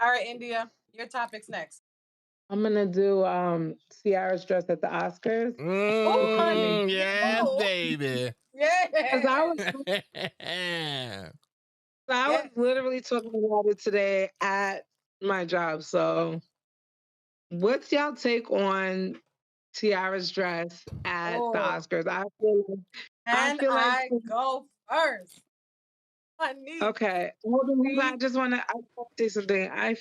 All right, India, your topic's next. I'm gonna do Ciara's dress at the Oscars. Oh, honey. Yes, Oh, baby. Cause I yeah. was I was Yes. literally talking about it today at my job. So what's y'all take on Tiara's dress at the Oh, Oscars? I can feel like I go first? Honey. okay. Hold on, See? I want to say something. I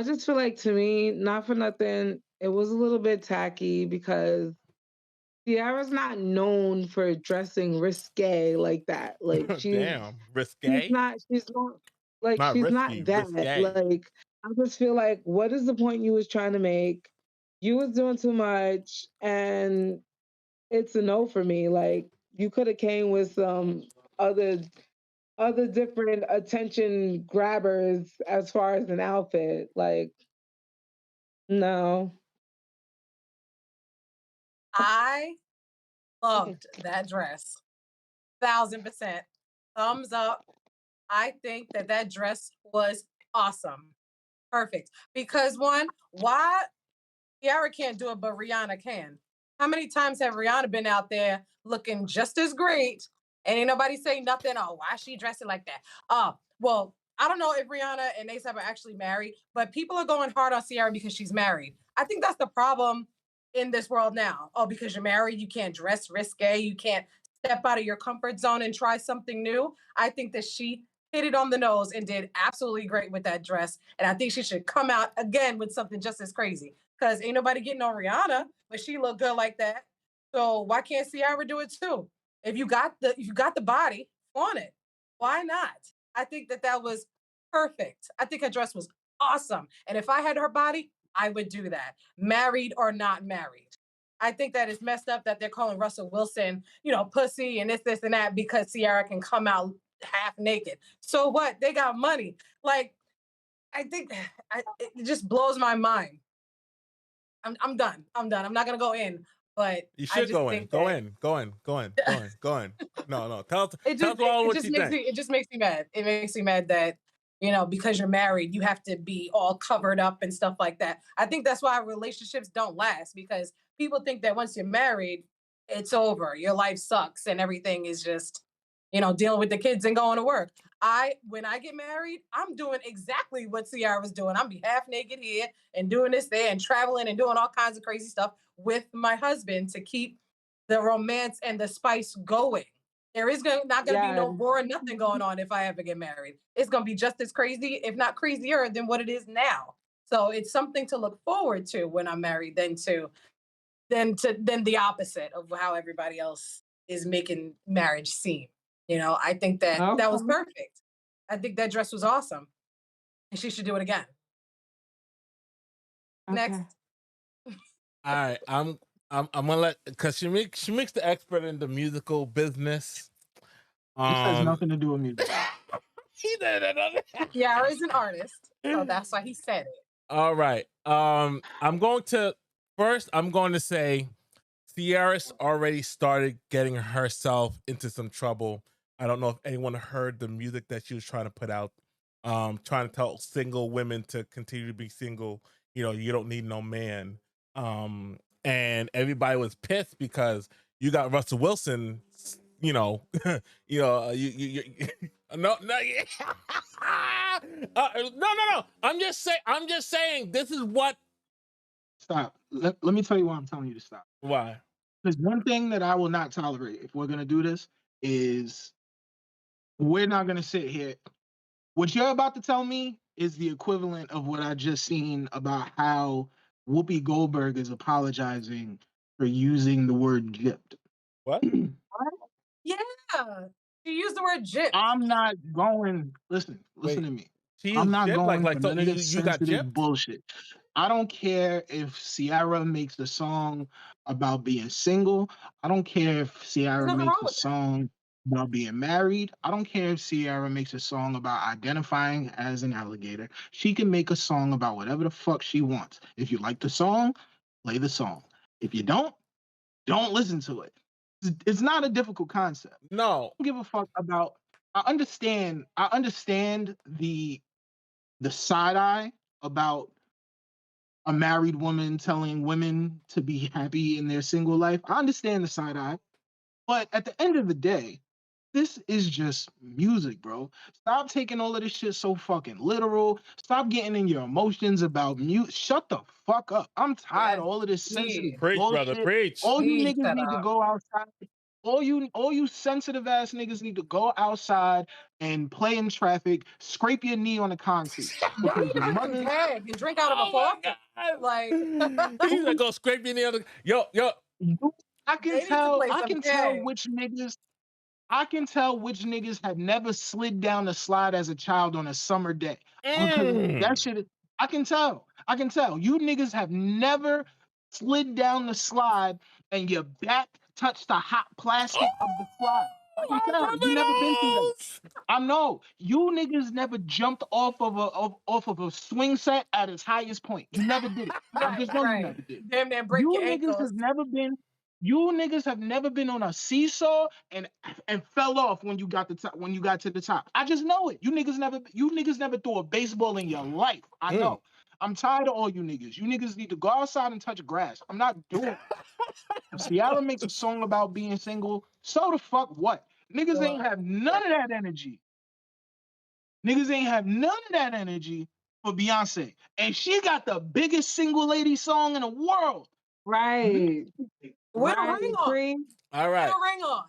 just feel like to me, not for nothing, it was a little bit tacky because Ciara's not known for dressing risque like that. Like Damn, risque. she's not like Not she's not risky, that. risque. Like I just feel like what is the point you was trying to make? You was doing too much and it's a no for me. Like you could have came with some other different attention grabbers as far as an outfit. Like no. I loved that dress. 1,000%. Thumbs up. I think that that dress was awesome. Perfect. Because one, why Ciara can't do it, but Rihanna can? How many times have Rihanna been out there looking just as great and ain't nobody say nothing? Oh, why is she dressing like that? Well, I don't know if Rihanna and ASAP are actually married, but people are going hard on Ciara because she's married. I think that's the problem in this world now. Oh, because you're married, you can't dress risque, you can't step out of your comfort zone and try something new. I think that she hit it on the nose and did absolutely great with that dress. And I think she should come out again with something just as crazy. Because ain't nobody getting on Rihanna, but she looked good like that. So why can't Ciara do it too? If you got the body, on it. Why not? I think that that was perfect. I think her dress was awesome. And if I had her body, I would do that, married or not married. I think that it's messed up that they're calling Russell Wilson, pussy and this, and that because Ciara can come out half naked. So what? They got money. Like, I think it just blows my mind. I'm done. I'm done. I'm not gonna go in, but You I should just go in. think Go that in. Go in. Go in. Go in. Go in. No, no. Tell us, it tell just us all it what just you makes think. me it just makes me mad. It makes me mad that because you're married, you have to be all covered up and stuff like that. I think that's why relationships don't last because people think that once you're married, it's over. Your life sucks and everything is just dealing with the kids and going to work. When I get married, I'm doing exactly what Ciara was doing. I'm be half naked here and doing this there and traveling and doing all kinds of crazy stuff with my husband to keep the romance and the spice going. There is not going to be Yeah. no war or nothing going on if I ever get married. It's going to be just as crazy, if not crazier, than what it is now. So it's something to look forward to when I'm married, than the opposite of how everybody else is making marriage seem. I think that that was Okay. perfect. I think that dress was awesome, and she should do it again. Next. Okay. All right. I'm gonna let because she makes the expert in the musical business. This has Um nothing to do with music. he did it. Ciara is an artist, so that's why he said it. All right. I'm going to say Ciara's already started getting herself into some trouble. I don't know if anyone heard the music that she was trying to put out. Trying to tell single women to continue to be single. You don't need no man. And everybody was pissed because you got Russell Wilson. You no, no, no. I'm just saying. This is what. Stop. Let me tell you why I'm telling you to stop. Why? Because one thing that I will not tolerate if we're going to do this is we're not going to sit here. What you're about to tell me is the equivalent of what I just seen about how Whoopi Goldberg is apologizing for using the word gypped. What? Yeah, she used the word gypped. I'm not going. Listen Wait, to me. she I'm used not gypped? going Like for so none of this you got sensitive gypped? bullshit. I don't care if Ciara makes a song about being single. I don't care if There's Ciara nothing makes wrong a with that. song about being married. I don't care if Ciara makes a song about identifying as an alligator. She can make a song about whatever the fuck she wants. If you like the song, play the song. If you don't listen to it. It's not a difficult concept. No. I don't give a fuck about. I understand the the side eye about a married woman telling women to be happy in their single life. I understand the side eye, but at the end of the day, this is just music, bro. Stop taking all of this shit so fucking literal. Stop getting in your emotions about mute. Shut the fuck up. I'm tired Yes, of all of this sensitive please, Preach, brother, bullshit. preach. All you please niggas shut need to up. go outside. All you sensitive ass niggas need to go outside and play in traffic, scrape your knee on the concrete. Maybe Because your even mother, beg and drink out of a Oh my faucet. god! Like He's gonna go scrape you in the other. Yo, they need to play I some can tell K. which niggas I can tell which niggas have never slid down the slide as a child on a summer day. Because that mm. shit, I can tell. I can tell. You niggas have never slid down the slide and your back touched the hot plastic of the slide. I can I'm tell. You never been through that. criminals. I know. You niggas never jumped off of a swing set at its highest point. You never did it. I Right, just know you right. never did. Damn near break You your niggas ankles. have never been you niggas have never been on a seesaw and fell off when you got to the top. I just know it. You niggas never threw a baseball in your life. I Mm. know. I'm tired of all you niggas. You niggas need to go outside and touch grass. I'm not doing it. If Ciara makes a song about being single, so the fuck what? Niggas ain't have none of that energy. Niggas ain't have none of that energy for Beyonce. And she got the biggest single lady song in the world. Right. With a Right. ring on. All With right. a ring on.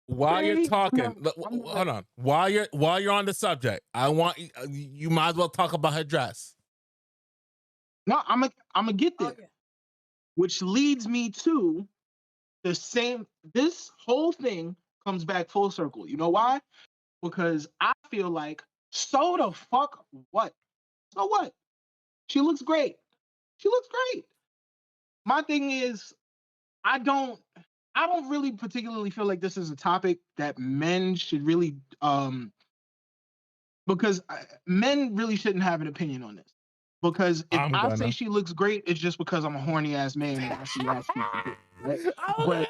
While you're talking, I'm hold on. While you're on the subject, I want you might as well talk about her dress. No, I'm gonna get there. Oh yeah. Which leads me to the same. This whole thing comes back full circle. You know why? Because I feel like so the fuck what? So what? She looks great. She looks great. My thing is, I don't I don't really particularly feel like this is a topic that men should really because men really shouldn't have an opinion on this. Because if I'm I say gonna. she looks great, it's just because I'm a horny ass man and I see ass people, right? I'm But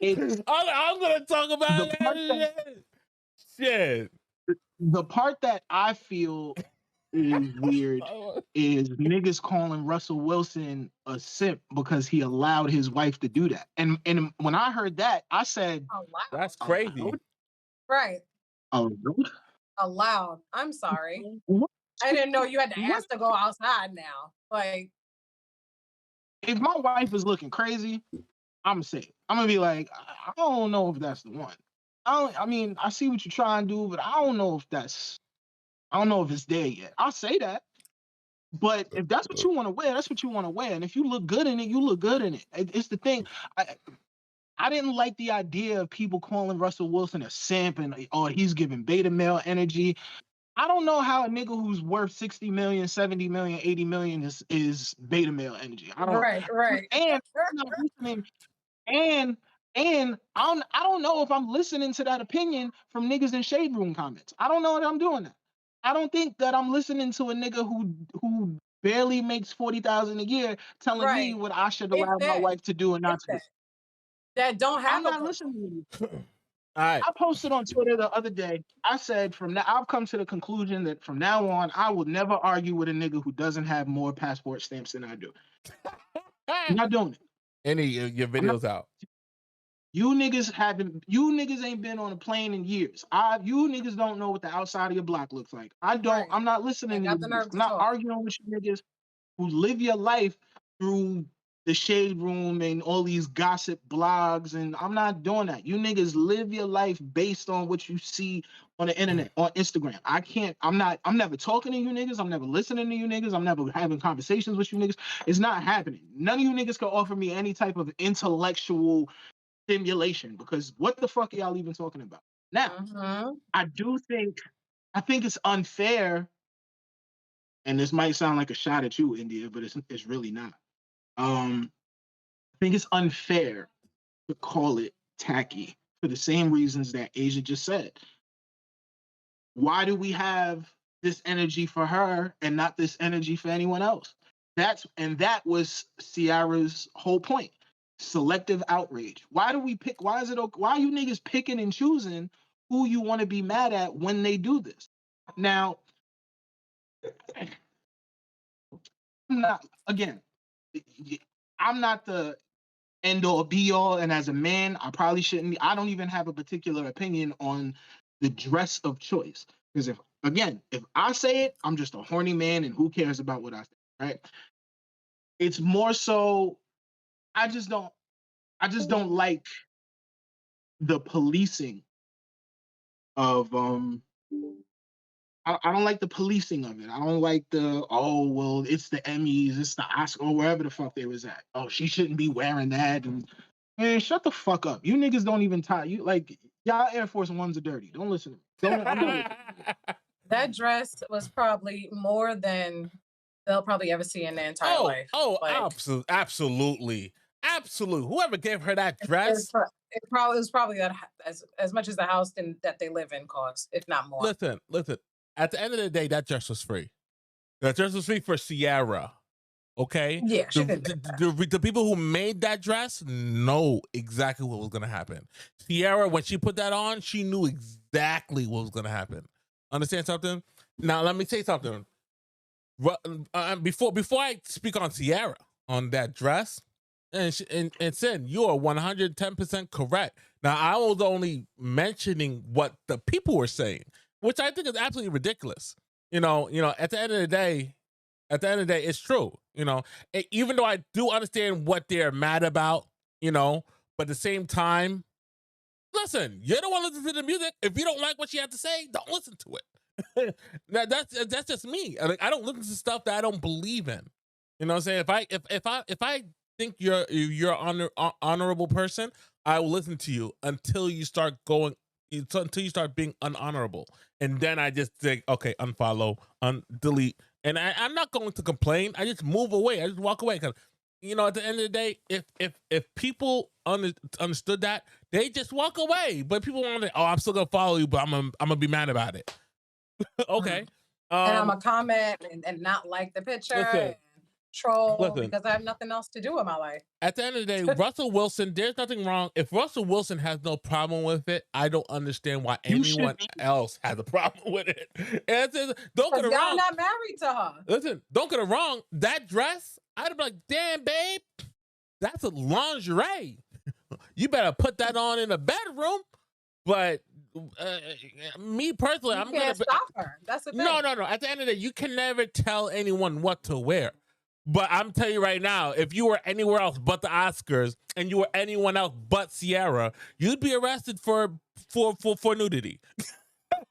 it's gonna talk the about part that that shit. the part that I feel is weird is niggas calling Russell Wilson a simp because he allowed his wife to do that. And when I heard that, I said, Allowed. That's allowed? crazy. Right. Allowed? Allowed. I'm sorry. What? I didn't know you had to What? ask to go outside now. Like, If my wife is looking crazy, I'm gonna say it. I'm gonna be like, I don't know if that's the one. I mean, I see what you're trying to do, but I don't know if it's there yet. I'll say that. But if that's what you want to wear, that's what you want to wear. And if you look good in it, you look good in it. It's the thing. I didn't like the idea of people calling Russell Wilson a simp and or he's giving beta male energy. I don't know how a nigga who's worth 60 million, 70 million, 80 million is beta male energy. I don't right, right. and I'm not listening and I don't know if I'm listening to that opinion from niggas in shade room comments. I don't know that I'm doing that. I don't think that I'm listening to a nigga who barely makes 40,000 a year telling me Right. what I should If allow my that, wife to do and if not to do. that don't have I'm a not clue. listening to you. All right. I posted on Twitter the other day. I said from now I've come to the conclusion that from now on I will never argue with a nigga who doesn't have more passport stamps than I do. I'm not doing it. Any of your I'm not. videos out. You niggas ain't been on a plane in years. You niggas don't know what the outside of your block looks like. Right. I'm not I listening to you got the niggas. nerve I'm to not talk. arguing with you niggas who live your life through the shade room and all these gossip blogs, and I'm not doing that. You niggas live your life based on what you see on the internet, on Instagram. I'm never talking to you niggas. I'm never listening to you niggas. I'm never having conversations with you niggas. It's not happening. None of you niggas can offer me any type of intellectual stimulation because what the fuck are y'all even talking about? Now, Mm-hmm. I think it's unfair, and this might sound like a shot at you, India, but it's really not. I think it's unfair to call it tacky for the same reasons that Asia just said. Why do we have this energy for her and not this energy for anyone else? That was Ciara's whole point. Selective outrage. Why do we pick? Why is it? Why are you niggas picking and choosing who you want to be mad at when they do this? Now, I'm not again. I'm not the end all be all, and as a man, I probably shouldn't. I don't even have a particular opinion on the dress of choice because if I say it, I'm just a horny man, and who cares about what I say, right? It's more so I just don't like the policing of I don't like the policing of it. I don't like the oh well it's the Emmys, it's the Oscar or wherever the fuck they was at. Oh, she shouldn't be wearing that and man, shut the fuck up. You niggas don't even tie you like y'all Air Force Ones are dirty. Don't listen to me. Don't listen to me. That dress was probably more than they'll probably ever see in their entire life. Absolutely. Whoever gave her that dress. It was probably that as much as the house that they live in costs, if not more. Listen. At the end of the day, that dress was free. That dress was free for Ciara. Okay? Yeah, the people who made that dress know exactly what was gonna happen. Ciara, when she put that on, she knew exactly what was gonna happen. Understand something? Now let me say something. Before I speak on Ciara on that dress, and said you are 110% correct. Now I was only mentioning what the people were saying, which I think is absolutely ridiculous. At the end of the day, it's true. Even though I do understand what they're mad about, but at the same time, listen, you don't want to listen to the music. If you don't like what she had to say, don't listen to it. That's just me. I don't listen to stuff that I don't believe in. You know what I'm saying? If I think you're an honorable person, I will listen to you until you start being unhonorable, and then I just think, okay, unfollow, delete, and I'm not going to complain. I just move away. I just walk away because, at the end of the day, if people understood that, they just walk away. But people want to, I'm still gonna follow you, but I'm gonna be mad about it. Okay, and I'm gonna comment and not like the picture. Listen, troll because I have nothing else to do in my life. At the end of the day, Russell Wilson, there's nothing wrong. If Russell Wilson has no problem with it, I don't understand why anyone else has a problem with it. And don't get it wrong. Y'all not married to her. Listen, don't get it wrong. That dress, I'd be like, damn, babe, that's a lingerie. You better put that on in the bedroom. But me personally, I'm gonna stop her. That's the thing. No. At the end of the day, you can never tell anyone what to wear. But I'm telling you right now, if you were anywhere else but the Oscars and you were anyone else but Ciara, you'd be arrested for nudity.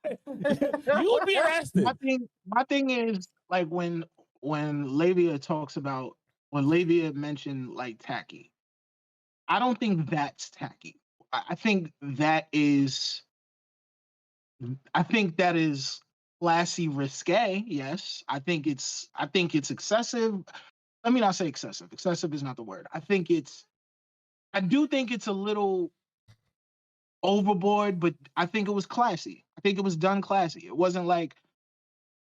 You would be arrested. My thing is like when Lavia mentioned like tacky, I don't think that's tacky. I think that is classy risque. Yes, I think it's excessive. Let me not say excessive. Excessive is not the word. I do think it's a little overboard, but I think it was classy. I think it was done classy. It wasn't like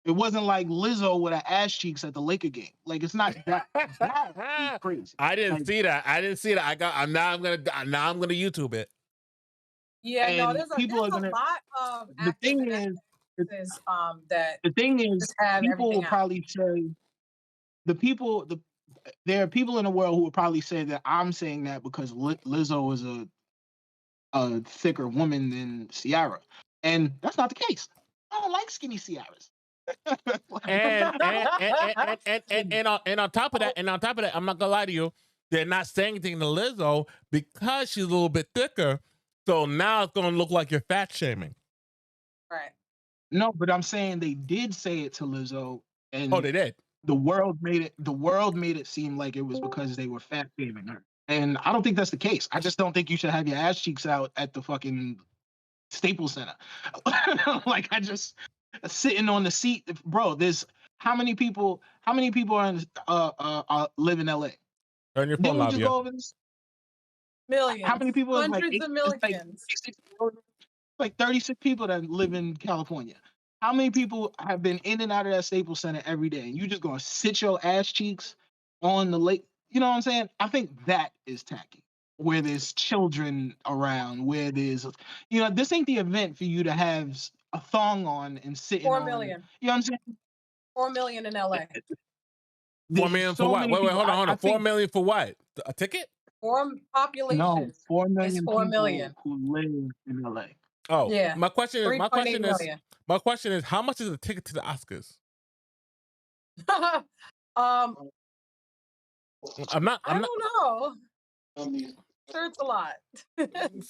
Lizzo with her ass cheeks at the Laker game. Like it's not that crazy. I didn't see that. Now I'm gonna YouTube it. Yeah, and there's a lot of the thing is people will probably say there are people in the world who will probably say that I'm saying that because Lizzo is a thicker woman than Ciara, and that's not the case. I don't like skinny Ciaras. and on top of that, I'm not gonna lie to you, they're not saying anything to Lizzo because she's a little bit thicker. So now it's gonna look like you're fat shaming. Right. No, but I'm saying they did say it to Lizzo, and they did. The world made it seem like it was because they were fat shaming her. And I don't think that's the case. I just don't think you should have your ass cheeks out at the fucking Staples Center. Like I just sitting on the seat, bro. There's how many people are live in LA? Turn your phone, just go over this? Millions. How many people? Hundreds of millions. Like 36 people that live in California. How many people have been in and out of that Staples Center every day? And you just gonna sit your ass cheeks on the lake? You know what I'm saying? I think that is tacky. Where there's children around, where there's, this ain't the event for you to have a thong on and sitting 4 on. million. You know what I'm saying? 4 million in LA. 4 There's million for so what? many Wait, people. hold on, hold I on. 4 think million for what? A ticket? Four no, population 4 is million 4 people million. who live in LA. Oh, Yeah, my question is, 3.8 million. how much is a ticket to the Oscars? I'm not. I don't know. Sure, it's a lot.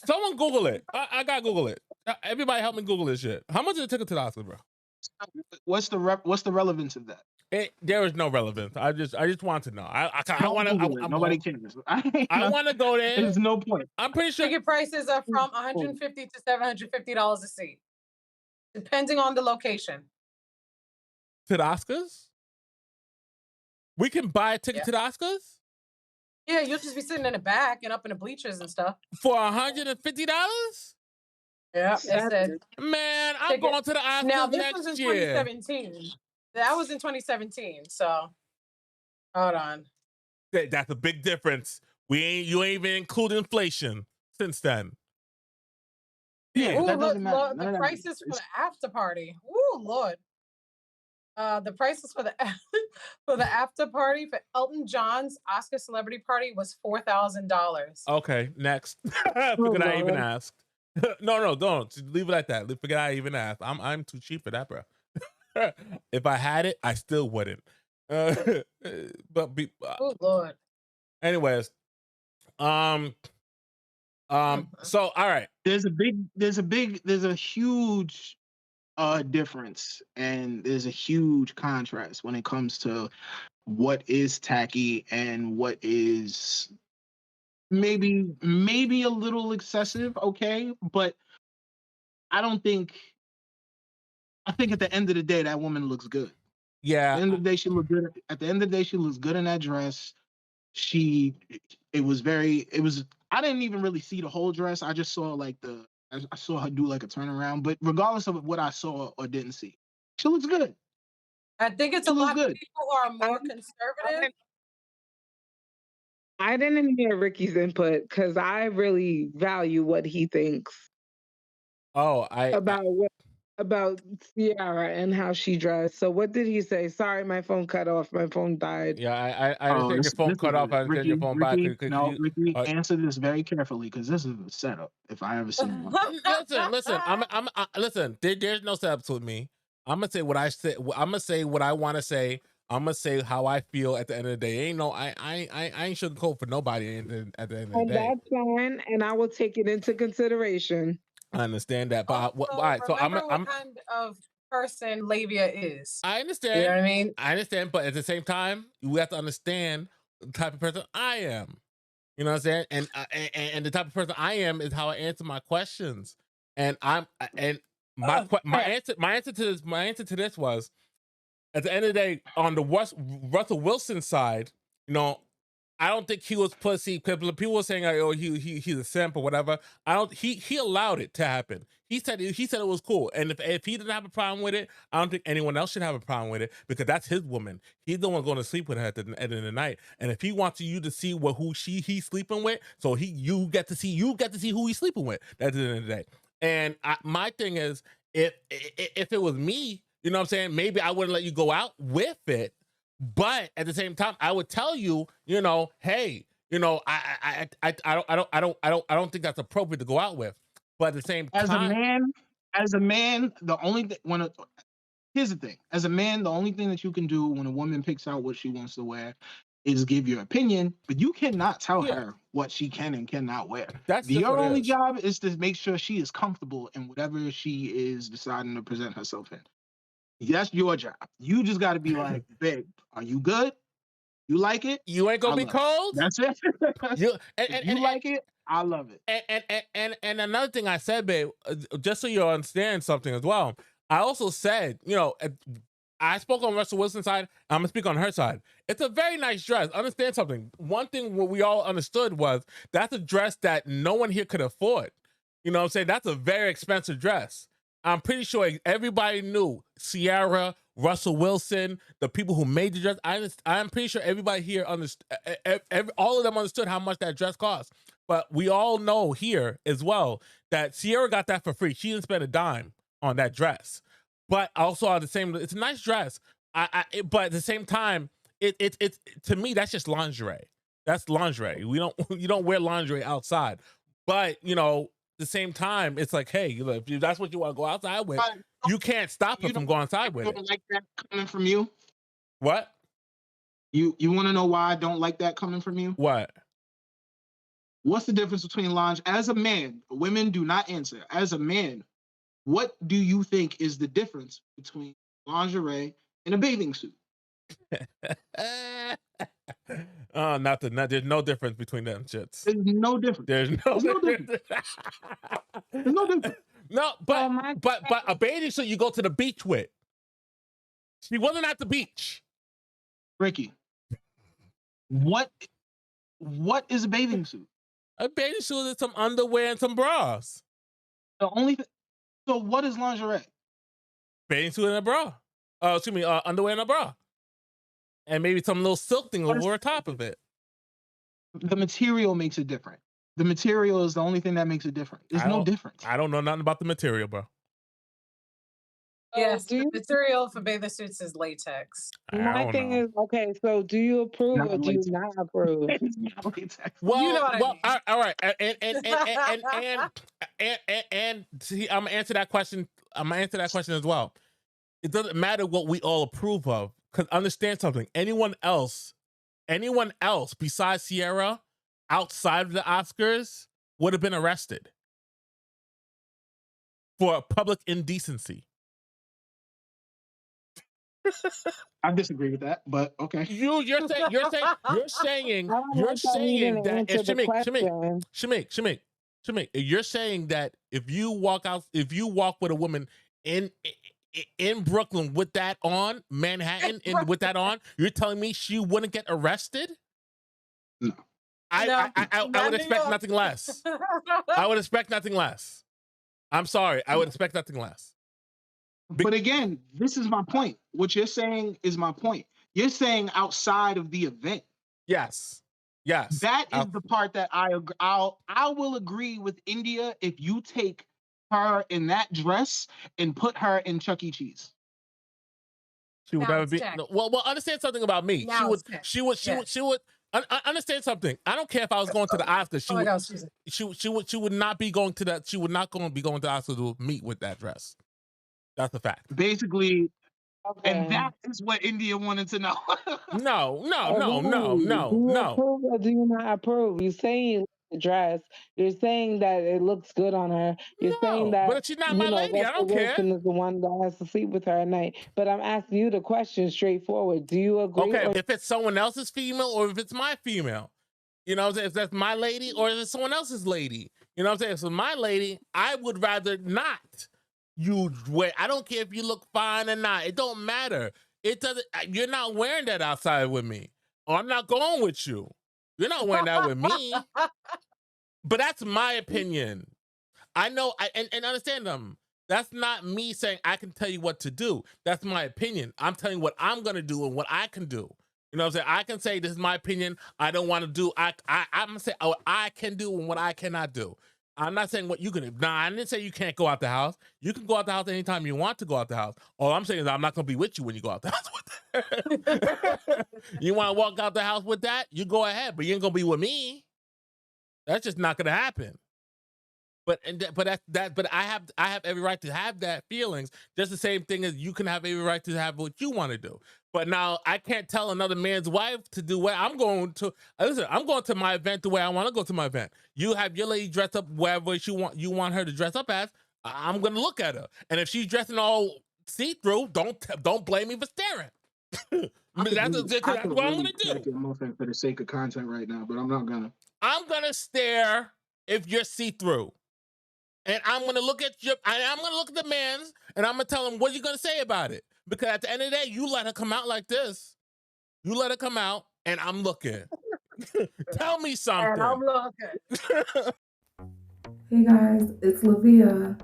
Someone Google it. I got Google it. Everybody help me Google this shit. How much is a ticket to the Oscars, bro? What's the relevance of that? There is no relevance. I just want to know. I Don't want to. Google it. Nobody cares. I want to go there. There's no point. I'm pretty sure Ticket prices are from $150 to $750 a seat, depending on the location. to the Oscars. We can buy a ticket Yeah. to the Oscars Yeah, you'll just be sitting in the back and up in the bleachers and stuff. for $150. Yeah, it said. Man, I'm Ticket. going to the Oscars Now this was in next year. 2017. That was in 2017. So, hold on. That's a big difference. You ain't even include inflation since then. Yeah, Ooh, that look, doesn't matter. look, None the of that prices matters. for the after party. Ooh, Lord. The prices for the for the after party for Elton John's Oscar celebrity party was $4,000. Okay, next. Forget I even asked. No, don't leave it like that. Forget I even asked. I'm too cheap for that, bro. If I had it, I still wouldn't. But Oh Lord. anyways, so all right. There's a huge difference, and there's a huge contrast when it comes to what is tacky and what is maybe a little excessive, okay? But I think at the end of the day that woman looks good. At Yeah. the end of the day, she looked good. At the end of the day, she looks good in that dress. It was I didn't even really see the whole dress. I just saw I saw her do like a turnaround. But regardless of what I saw or didn't see, she looks good. I think it's She a looks lot of good. people who are more conservative. I didn't hear Ricky's input because I really value what he thinks Oh, about Ciara and how she dressed. So what did he say? Sorry, my phone cut off. My phone died. Yeah, I understand your phone cut off. I understand your phone back. Ricky, answer this very carefully because this is a setup. If I ever seen one. Listen. Listen. There's no setups with me. I'm gonna say what I say. I'm gonna say what I want to say. I'm gonna say how I feel at the end of the day. Ain't no, I ain't sugarcoat for nobody at the end of the day. And that's fine, and I will take it into consideration. I understand that, but Also, all right. So remember what kind of person Lavia is. I understand. You know what I mean? I understand, but at the same time, we have to understand the type of person I am. You know what I'm saying? And the type of person I am is how I answer my questions. And my answer to this was, at the end of the day, on the Russell Wilson side, you know, I don't think he was pussy. People were saying, "Oh, he's a simp or whatever." I don't. He allowed it to happen. He said it was cool, and if he didn't have a problem with it, I don't think anyone else should have a problem with it because that's his woman. He's the one going to sleep with her at the end of the night. And if he wants you to see he's sleeping with, so you get to see who he's sleeping with at the end of the day. And my thing is, if it was me, you know what I'm saying, maybe I wouldn't let you go out with it. But at the same time, I would tell you, you know, hey, you know, I don't think that's appropriate to go out with. But at the same time, as a man, the only thing here's the thing: as a man, the only thing that you can do when a woman picks out what she wants to wear is give your opinion, but you cannot tell her what she can and cannot wear. Your only job is to make sure she is comfortable in whatever she is deciding to present herself in. That's your job. You just got to be like, babe, are you good? You like it? You ain't gonna be cold. That's it. You like it? I love it. And another thing I said, babe, just so you understand something as well. I also said, you know, I spoke on Russell Wilson's side. I'm gonna speak on her side. It's a very nice dress. Understand something. One thing what we all understood was that's a dress that no one here could afford. You know what I'm saying? That's a very expensive dress. I'm pretty sure everybody knew Ciara, Russell Wilson, the people who made the dress. I'm pretty sure everybody here understood. All of them understood how much that dress cost. But we all know here as well that Ciara got that for free. She didn't spend a dime on that dress. But also it's a nice dress. but at the same time, it to me that's just lingerie. That's lingerie. You don't wear lingerie outside. But you know, at the same time, it's like, hey, if that's what you want to go outside with, you can't stop her from going outside with it. Like that coming from you? What? You want to know why I don't like that coming from you? What? What's the difference between lingerie? As a man, women do not answer. As a man, what do you think is the difference between lingerie and a bathing suit? Nothing. There's no difference between them shits. There's no difference. There's no difference. There's no difference. No, but a bathing suit you go to the beach with. She wasn't at the beach. Ricky, what is a bathing suit? A bathing suit is some underwear and some bras. The only thing. So what is lingerie? Bathing suit and a bra. Excuse me, underwear and a bra. And maybe some little silk thing over top of it. The material makes it different. The material is the only thing that makes it different. There's no difference. I don't know nothing about the material, bro. Yes, the material for bathing suits is latex. My thing is, okay, so do you approve or do you not approve? Well, you know what I mean. All right, and see, I'm gonna answer that question. I'm gonna answer that question as well. It doesn't matter what we all approve of, because understand something. Anyone else besides Ciara, outside of the Oscars, would have been arrested for public indecency. I disagree with that, but okay. You're saying that Shamik, you're saying that if you walk with a woman in Brooklyn with that on, Manhattan, with that on, you're telling me she wouldn't get arrested? No. I would expect nothing less. I would expect nothing less. I'm sorry. I would expect nothing less. But again, this is my point. What you're saying is my point. You're saying outside of the event. Yes. Yes. That is the part that I will agree with India if you take her in that dress and put her in Chuck E. Cheese. She would never be. Well, understand something about me. She would understand something. I don't care if I was going to the Oscars. She would not be going to that. She would not be going to the Oscars to meet with that dress. That's a fact. Basically, and that is what India wanted to know. No. Do you approve or do you not approve? You're saying the dress. You're saying that it looks good on her. You're saying that, but she's not my lady. I don't care. Wilson is the one that has to sleep with her at night. But I'm asking you the question straightforward. Do you agree? Okay, if it's someone else's female or if it's my female, you know what I'm saying? If that's my lady or if it's someone else's lady, you know what I'm saying? So my lady, I would rather not. I don't care if you look fine or not. It don't matter. It doesn't. You're not wearing that outside with me, or I'm not going with you. You're not wearing that with me. But that's my opinion. I know. And understand them. That's not me saying I can tell you what to do. That's my opinion. I'm telling you what I'm gonna do and what I can do. You know what I'm saying? I can say this is my opinion. I don't want to do. I'm gonna say what I can do and what I cannot do. I'm not saying what you can do. Nah, I didn't say you can't go out the house. You can go out the house anytime you want to go out the house. All I'm saying is I'm not going to be with you when you go out the house with that. You want to walk out the house with that? You go ahead, but you ain't going to be with me. That's just not going to happen. But I have every right to have that feelings. Just the same thing as you can have every right to have what you want to do. But now I can't tell another man's wife to do what I'm going to. Listen, I'm going to my event the way I want to go to my event. You have your lady dressed up wherever you want her to dress up as. I'm going to look at her, and if she's dressing all see-through, don't blame me for staring. That's what I'm going to do. For the sake of content right now, but I'm not gonna. I'm gonna stare if you're see-through. And I'm gonna look at the man's, and I'm gonna tell him what you gonna say about it. Because at the end of the day, you let her come out like this. You let her come out, and I'm looking. Tell me something. And I'm looking. Hey guys, it's Lavia.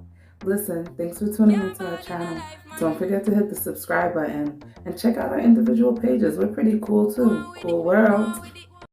Listen, thanks for tuning into our channel. Don't forget to hit the subscribe button and check out our individual pages. We're pretty cool too. Cool world.